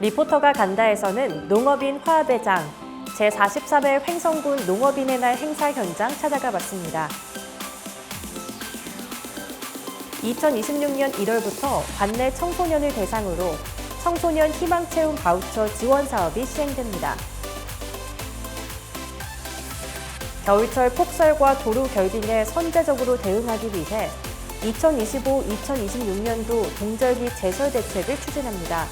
리포터가 간다에서는 농업인 화합의 장, 제43회 횡성군 농업인의 날 행사 현장 찾아가 봤습니다. 2026년 1월부터 관내 청소년을 대상으로 청소년 희망체험 바우처 지원 사업이 시행됩니다. 겨울철 폭설과 도로 결빙에 선제적으로 대응하기 위해 2025-2026년도 동절기 제설 대책을 추진합니다.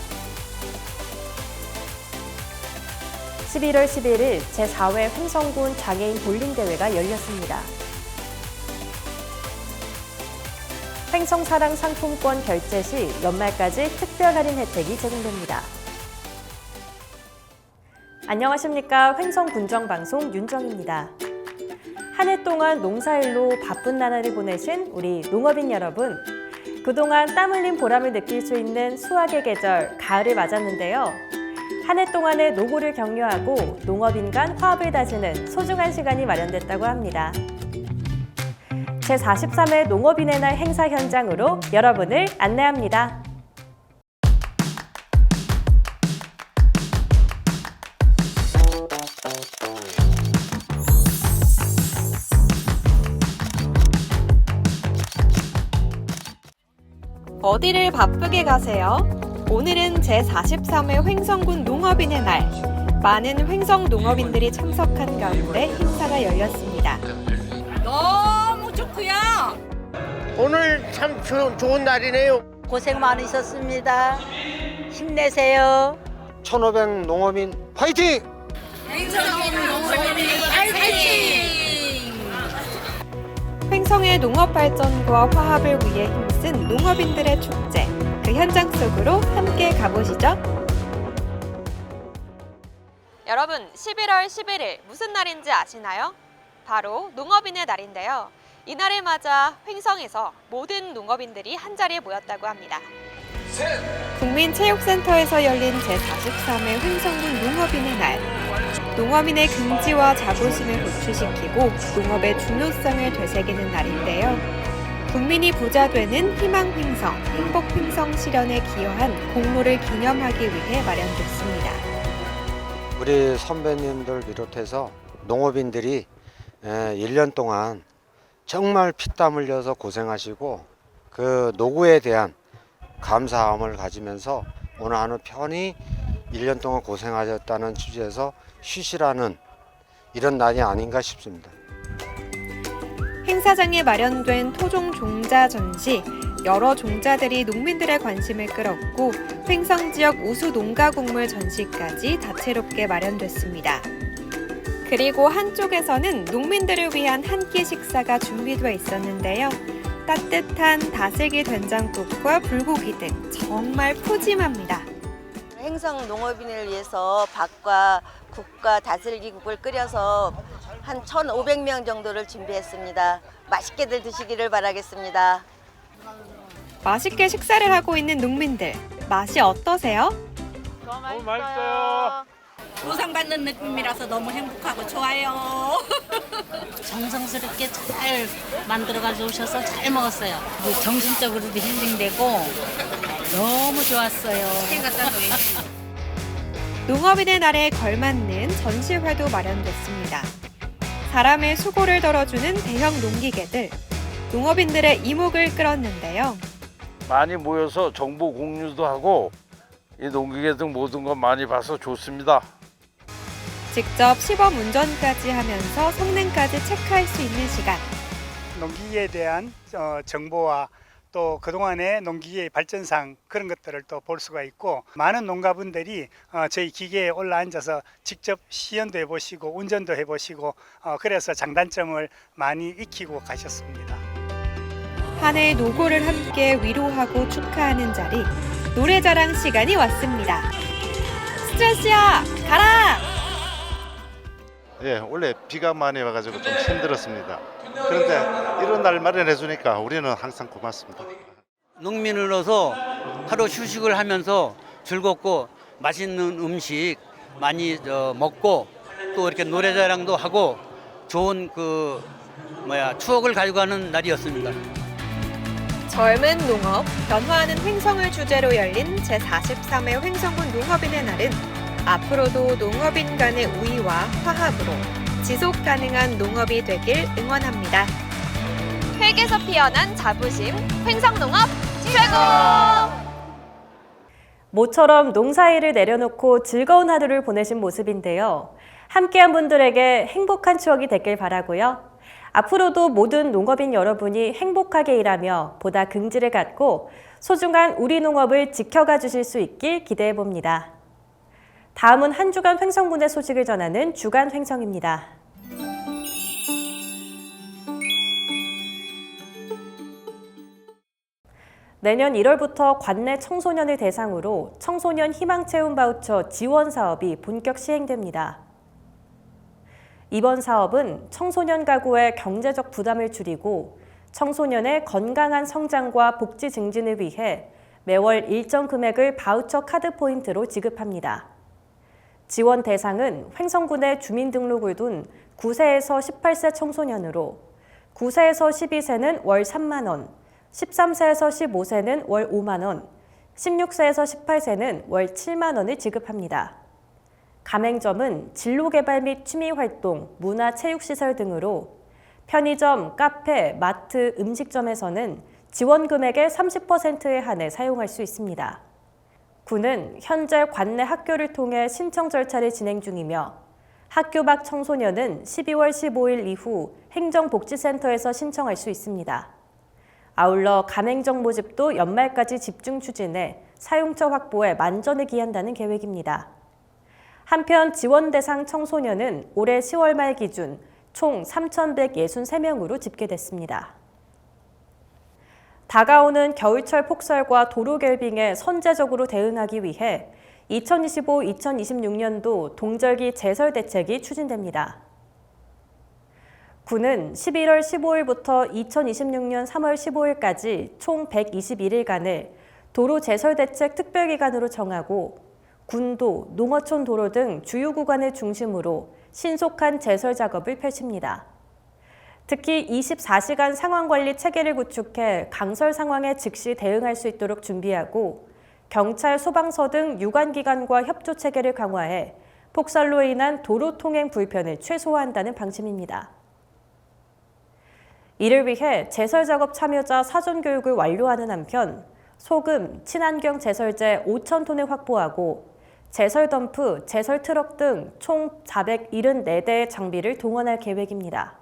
11월 11일 제4회 횡성군 장애인 볼링대회가 열렸습니다. 횡성사랑 상품권 결제 시 연말까지 특별 할인 혜택이 제공됩니다. 안녕하십니까. 횡성군정방송 윤정입니다. 한 해 동안 농사일로 바쁜 나날을 보내신 우리 농업인 여러분, 그동안 땀 흘린 보람을 느낄 수 있는 수확의 계절, 가을을 맞았는데요. 한 해 동안의 노고를 격려하고 농업인 간 화합을 다지는 소중한 시간이 마련됐다고 합니다. 제43회 농업인의 날 행사 현장으로 여러분을 안내합니다. 어디를 바쁘게 가세요? 오늘은 제43회 횡성군 농업인의 날. 많은 횡성 농업인들이 참석한 가운데 행사가 열렸습니다. 너무 좋고요. 오늘 참 좋은 날이네요. 고생 많으셨습니다. 힘내세요. 1500 농업인 화이팅! 횡성의 농업 발전과 화합을 위해 힘쓴 농업인들의 축제. 그 현장 속으로 함께 가보시죠. 여러분, 11월 11일 무슨 날인지 아시나요? 바로 농업인의 날인데요. 이날을 맞아 횡성에서 모든 농업인들이 한자리에 모였다고 합니다. 국민체육센터에서 열린 제43회 횡성군 농업인의 날. 농업인의 긍지와 자부심을 고취시키고 농업의 중요성을 되새기는 날인데요. 국민이 부자 되는 희망 횡성, 행복 횡성 실현에 기여한 공로를 기념하기 위해 마련됐습니다. 우리 선배님들 비롯해서 농업인들이 1년 동안 정말 피땀 흘려서 고생하시고 그 노고에 대한 감사함을 가지면서 오늘 하루 편히 1년 동안 고생하셨다는 취지에서 쉬시라는 이런 날이 아닌가 싶습니다. 행사장에 마련된 토종 종자 전시, 여러 종자들이 농민들의 관심을 끌었고 횡성 지역 우수 농가 곡물 전시까지 다채롭게 마련됐습니다. 그리고 한쪽에서는 농민들을 위한 한 끼 식사가 준비되어 있었는데요. 따뜻한 다슬기 된장국과 불고기 등 정말 푸짐합니다. 행성 농업인을 위해서 밥과 국과 다슬기국을 끓여서 한 1,500명 정도를 준비했습니다. 맛있게들 드시기를 바라겠습니다. 맛있게 식사를 하고 있는 농민들, 맛이 어떠세요? 너무 맛있어요. 보상받는 느낌이라서 너무 행복하고 좋아요. 정성스럽게 잘 만들어가지고 오셔서 잘 먹었어요. 정신적으로도 힐링되고 너무 좋았어요. 농업인의 날에 걸맞는 전시회도 마련됐습니다. 사람의 수고를 덜어주는 대형 농기계들, 농업인들의 이목을 끌었는데요. 많이 모여서 정보 공유도 하고 이 농기계 등 모든 것 많이 봐서 좋습니다. 직접 시범 운전까지 하면서 성능까지 체크할 수 있는 시간. 농기계에 대한 정보와 또 그동안의 농기계의 발전상 그런 것들을 또 볼 수가 있고 많은 농가분들이 저희 기계에 올라앉아서 직접 시연도 해보시고 운전도 해보시고 그래서 장단점을 많이 익히고 가셨습니다. 한 해의 노고를 함께 위로하고 축하하는 자리, 노래자랑 시간이 왔습니다. 스트레스야, 가라! 예, 원래 비가 많이 와가지고 좀 힘들었습니다. 그런데 이런 날 마련해 주니까 우리는 항상 고맙습니다. 농민으로서 하루 휴식을 하면서 즐겁고 맛있는 음식 많이 먹고 또 이렇게 노래자랑도 하고 좋은 추억을 가지고 가는 날이었습니다. 젊은 농업, 변화하는 횡성을 주제로 열린 제43회 횡성군 농업인의 날은 앞으로도 농업인 간의 우위와 화합으로 지속 가능한 농업이 되길 응원합니다. 획에서 피어난 자부심, 횡성농업 최고! 모처럼 농사일을 내려놓고 즐거운 하루를 보내신 모습인데요. 함께한 분들에게 행복한 추억이 됐길 바라고요. 앞으로도 모든 농업인 여러분이 행복하게 일하며 보다 긍지를 갖고 소중한 우리 농업을 지켜가 주실 수 있길 기대해 봅니다. 다음은 한 주간 횡성군의 소식을 전하는 주간 횡성입니다. 내년 1월부터 관내 청소년을 대상으로 청소년 희망체험 바우처 지원 사업이 본격 시행됩니다. 이번 사업은 청소년 가구의 경제적 부담을 줄이고 청소년의 건강한 성장과 복지 증진을 위해 매월 일정 금액을 바우처 카드 포인트로 지급합니다. 지원 대상은 횡성군에 주민등록을 둔 9세에서 18세 청소년으로 9세에서 12세는 월 3만 원, 13세에서 15세는 월 5만 원, 16세에서 18세는 월 7만 원을 지급합니다. 가맹점은 진로개발 및 취미활동, 문화체육시설 등으로 편의점, 카페, 마트, 음식점에서는 지원 금액의 30%에 한해 사용할 수 있습니다. 군은 현재 관내 학교를 통해 신청 절차를 진행 중이며 학교 밖 청소년은 12월 15일 이후 행정복지센터에서 신청할 수 있습니다. 아울러 가맹점 모집도 연말까지 집중 추진해 사용처 확보에 만전을 기한다는 계획입니다. 한편 지원 대상 청소년은 올해 10월 말 기준 총 3,163명으로 집계됐습니다. 다가오는 겨울철 폭설과 도로 결빙에 선제적으로 대응하기 위해 2025-2026년도 동절기 제설 대책이 추진됩니다. 군은 11월 15일부터 2026년 3월 15일까지 총 121일간을 도로 제설 대책 특별기간으로 정하고 군도, 농어촌 도로 등 주요 구간을 중심으로 신속한 제설 작업을 펼칩니다. 특히 24시간 상황관리 체계를 구축해 강설 상황에 즉시 대응할 수 있도록 준비하고 경찰, 소방서 등 유관기관과 협조 체계를 강화해 폭설로 인한 도로 통행 불편을 최소화한다는 방침입니다. 이를 위해 제설 작업 참여자 사전 교육을 완료하는 한편 소금, 친환경 제설제 5,000톤을 확보하고 제설 덤프, 제설 트럭 등 총 474대의 장비를 동원할 계획입니다.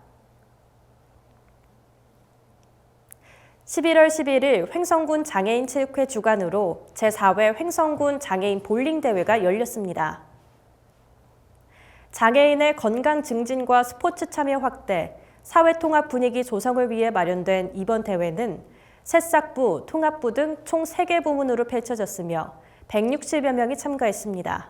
11월 11일 횡성군 장애인 체육회 주관으로 제4회 횡성군 장애인 볼링 대회가 열렸습니다. 장애인의 건강 증진과 스포츠 참여 확대, 사회 통합 분위기 조성을 위해 마련된 이번 대회는 새싹부, 통합부 등 총 3개 부문으로 펼쳐졌으며 160여 명이 참가했습니다.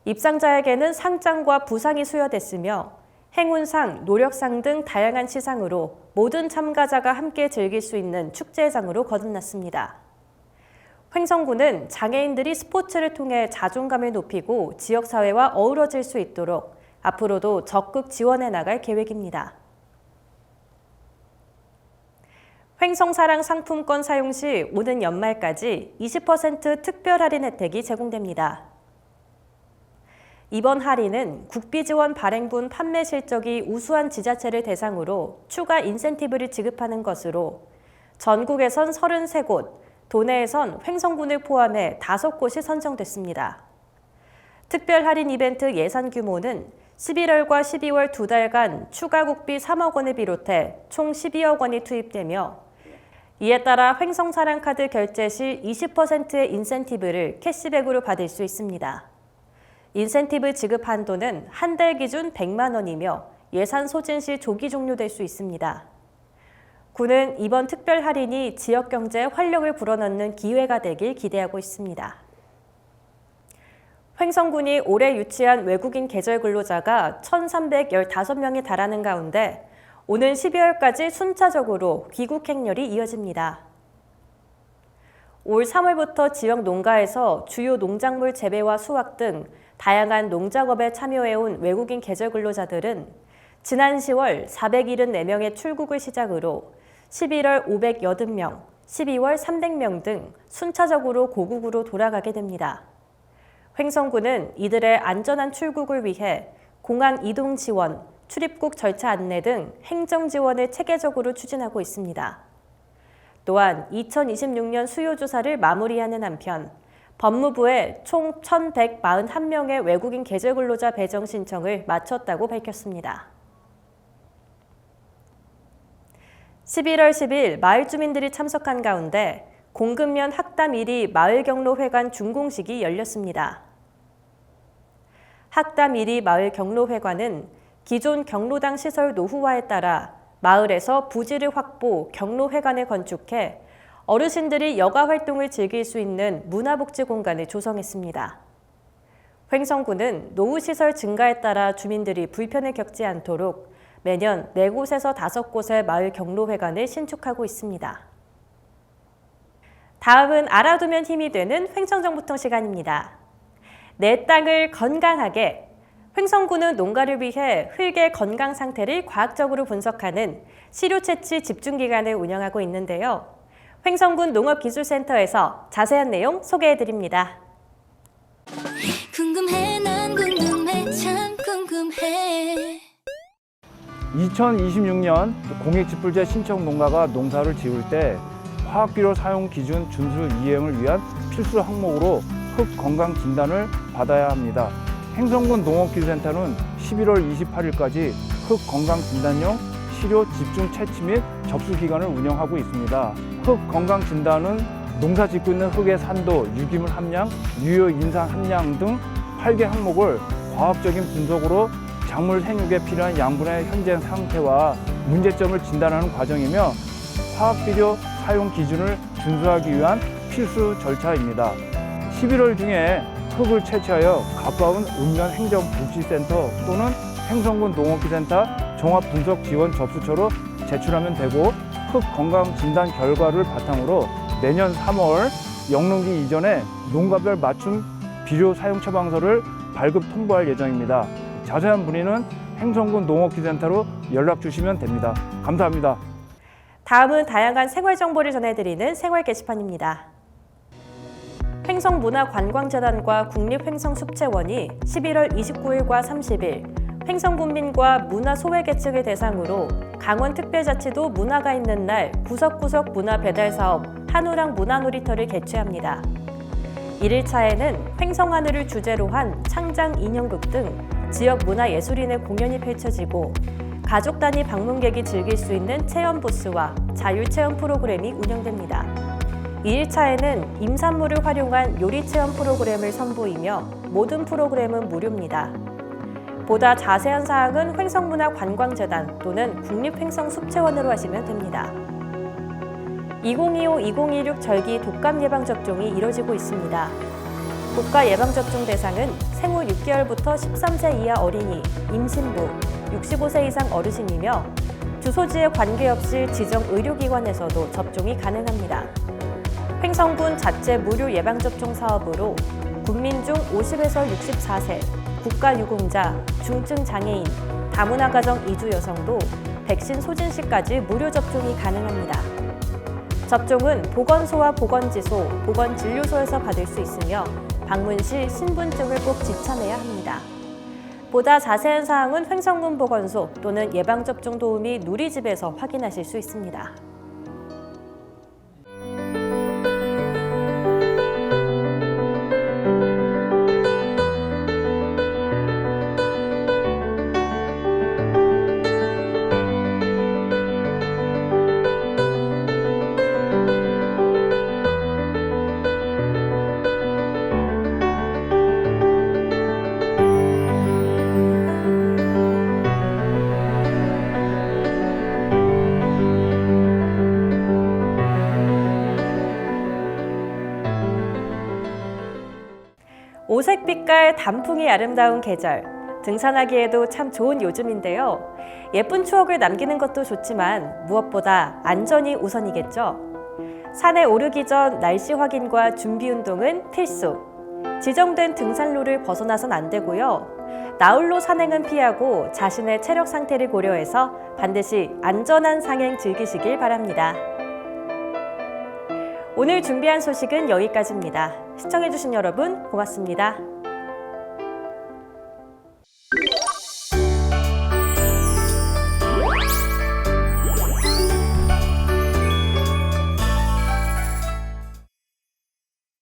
입상자에게는 상장과 부상이 수여됐으며 행운상, 노력상 등 다양한 시상으로 모든 참가자가 함께 즐길 수 있는 축제장으로 거듭났습니다. 횡성군은 장애인들이 스포츠를 통해 자존감을 높이고 지역사회와 어우러질 수 있도록 앞으로도 적극 지원해 나갈 계획입니다. 횡성사랑 상품권 사용 시 오는 연말까지 20% 특별 할인 혜택이 제공됩니다. 이번 할인은 국비지원 발행분 판매 실적이 우수한 지자체를 대상으로 추가 인센티브를 지급하는 것으로 전국에선 33곳, 도내에선 횡성군을 포함해 5곳이 선정됐습니다. 특별 할인 이벤트 예산 규모는 11월과 12월 2달간 추가 국비 3억 원을 비롯해 총 12억 원이 투입되며 이에 따라 횡성사랑카드 결제 시 20%의 인센티브를 캐시백으로 받을 수 있습니다. 인센티브 지급 한도는 한 달 기준 100만 원이며 예산 소진 시 조기 종료될 수 있습니다. 군은 이번 특별 할인이 지역 경제에 활력을 불어넣는 기회가 되길 기대하고 있습니다. 횡성군이 올해 유치한 외국인 계절 근로자가 1,315명에 달하는 가운데 오는 12월까지 순차적으로 귀국 행렬이 이어집니다. 올 3월부터 지역 농가에서 주요 농작물 재배와 수확 등 다양한 농작업에 참여해온 외국인 계절 근로자들은 지난 10월 474명의 출국을 시작으로 11월 580명, 12월 300명 등 순차적으로 고국으로 돌아가게 됩니다. 횡성군은 이들의 안전한 출국을 위해 공항 이동 지원, 출입국 절차 안내 등 행정 지원을 체계적으로 추진하고 있습니다. 또한 2026년 수요 조사를 마무리하는 한편 법무부에 총 1,141명의 외국인 계절 근로자 배정 신청을 마쳤다고 밝혔습니다. 11월 10일 마을 주민들이 참석한 가운데 공급면 학담 1위 마을경로회관 준공식이 열렸습니다. 학담 1위 마을경로회관은 기존 경로당 시설 노후화에 따라 마을에서 부지를 확보, 경로회관을 건축해 어르신들이 여가 활동을 즐길 수 있는 문화복지 공간을 조성했습니다. 횡성군은 노후시설 증가에 따라 주민들이 불편을 겪지 않도록 매년 4곳에서 5곳의 마을 경로회관을 신축하고 있습니다. 다음은 알아두면 힘이 되는 횡성정보통 시간입니다. 내 땅을 건강하게! 횡성군은 농가를 위해 흙의 건강 상태를 과학적으로 분석하는 시료 채취 집중기관을 운영하고 있는데요. 횡성군 농업기술센터에서 자세한 내용 소개해드립니다. 궁금해 난 궁금해 참 궁금해. 2026년 공익집불제 신청 농가가 농사를 지을 때 화학비료 사용 기준 준수 이행을 위한 필수 항목으로 흙 건강 진단을 받아야 합니다. 횡성군 농업기술센터는 11월 28일까지 흙 건강 진단용 시료 집중 채취 및 접수 기간을 운영하고 있습니다. 흙 건강 진단은 농사 짓고 있는 흙의 산도, 유기물 함량, 유효 인산 함량 등 8개 항목을 과학적인 분석으로 작물 생육에 필요한 양분의 현재 상태와 문제점을 진단하는 과정이며 화학비료 사용 기준을 준수하기 위한 필수 절차입니다. 11월 중에 흙을 채취하여 가까운 읍면행정복지센터 또는 횡성군 농업기센터 종합분석지원 접수처로 제출하면 되고 흙 건강 진단 결과를 바탕으로 내년 3월 영농기 이전에 농가별 맞춤 비료 사용 처방서를 발급 통보할 예정입니다. 자세한 문의는 횡성군 농업기센터로 연락 주시면 됩니다. 감사합니다. 다음은 다양한 생활 정보를 전해드리는 생활 게시판입니다. 횡성문화관광재단과 국립횡성숲체원이 11월 29일과 30일 횡성군민과 문화소외계층을 대상으로 강원특별자치도 문화가 있는 날 구석구석 문화배달사업 한우랑 문화놀이터를 개최합니다. 1일차에는 횡성하늘을 주제로 한 창장 인형극 등 지역 문화예술인의 공연이 펼쳐지고 가족 단위 방문객이 즐길 수 있는 체험 부스와 자율체험 프로그램이 운영됩니다. 2일차에는 임산물을 활용한 요리 체험 프로그램을 선보이며 모든 프로그램은 무료입니다. 보다 자세한 사항은 횡성문화관광재단 또는 국립횡성숲체원으로 하시면 됩니다. 2025-2026 절기 독감 예방접종이 이뤄지고 있습니다. 독감 예방접종 대상은 생후 6개월부터 13세 이하 어린이, 임신부, 65세 이상 어르신이며 주소지에 관계없이 지정 의료기관에서도 접종이 가능합니다. 횡성군 자체 무료 예방접종 사업으로 국민 중 50에서 64세, 국가유공자, 중증 장애인, 다문화 가정 이주 여성도 백신 소진 시까지 무료 접종이 가능합니다. 접종은 보건소와 보건지소, 보건진료소에서 받을 수 있으며 방문 시 신분증을 꼭 지참해야 합니다. 보다 자세한 사항은 횡성군 보건소 또는 예방접종 도우미 누리집에서 확인하실 수 있습니다. 오색빛깔 단풍이 아름다운 계절, 등산하기에도 참 좋은 요즘인데요. 예쁜 추억을 남기는 것도 좋지만 무엇보다 안전이 우선이겠죠. 산에 오르기 전 날씨 확인과 준비 운동은 필수. 지정된 등산로를 벗어나선 안 되고요. 나홀로 산행은 피하고 자신의 체력 상태를 고려해서 반드시 안전한 상행 즐기시길 바랍니다. 오늘 준비한 소식은 여기까지입니다. 시청해주신 여러분 고맙습니다.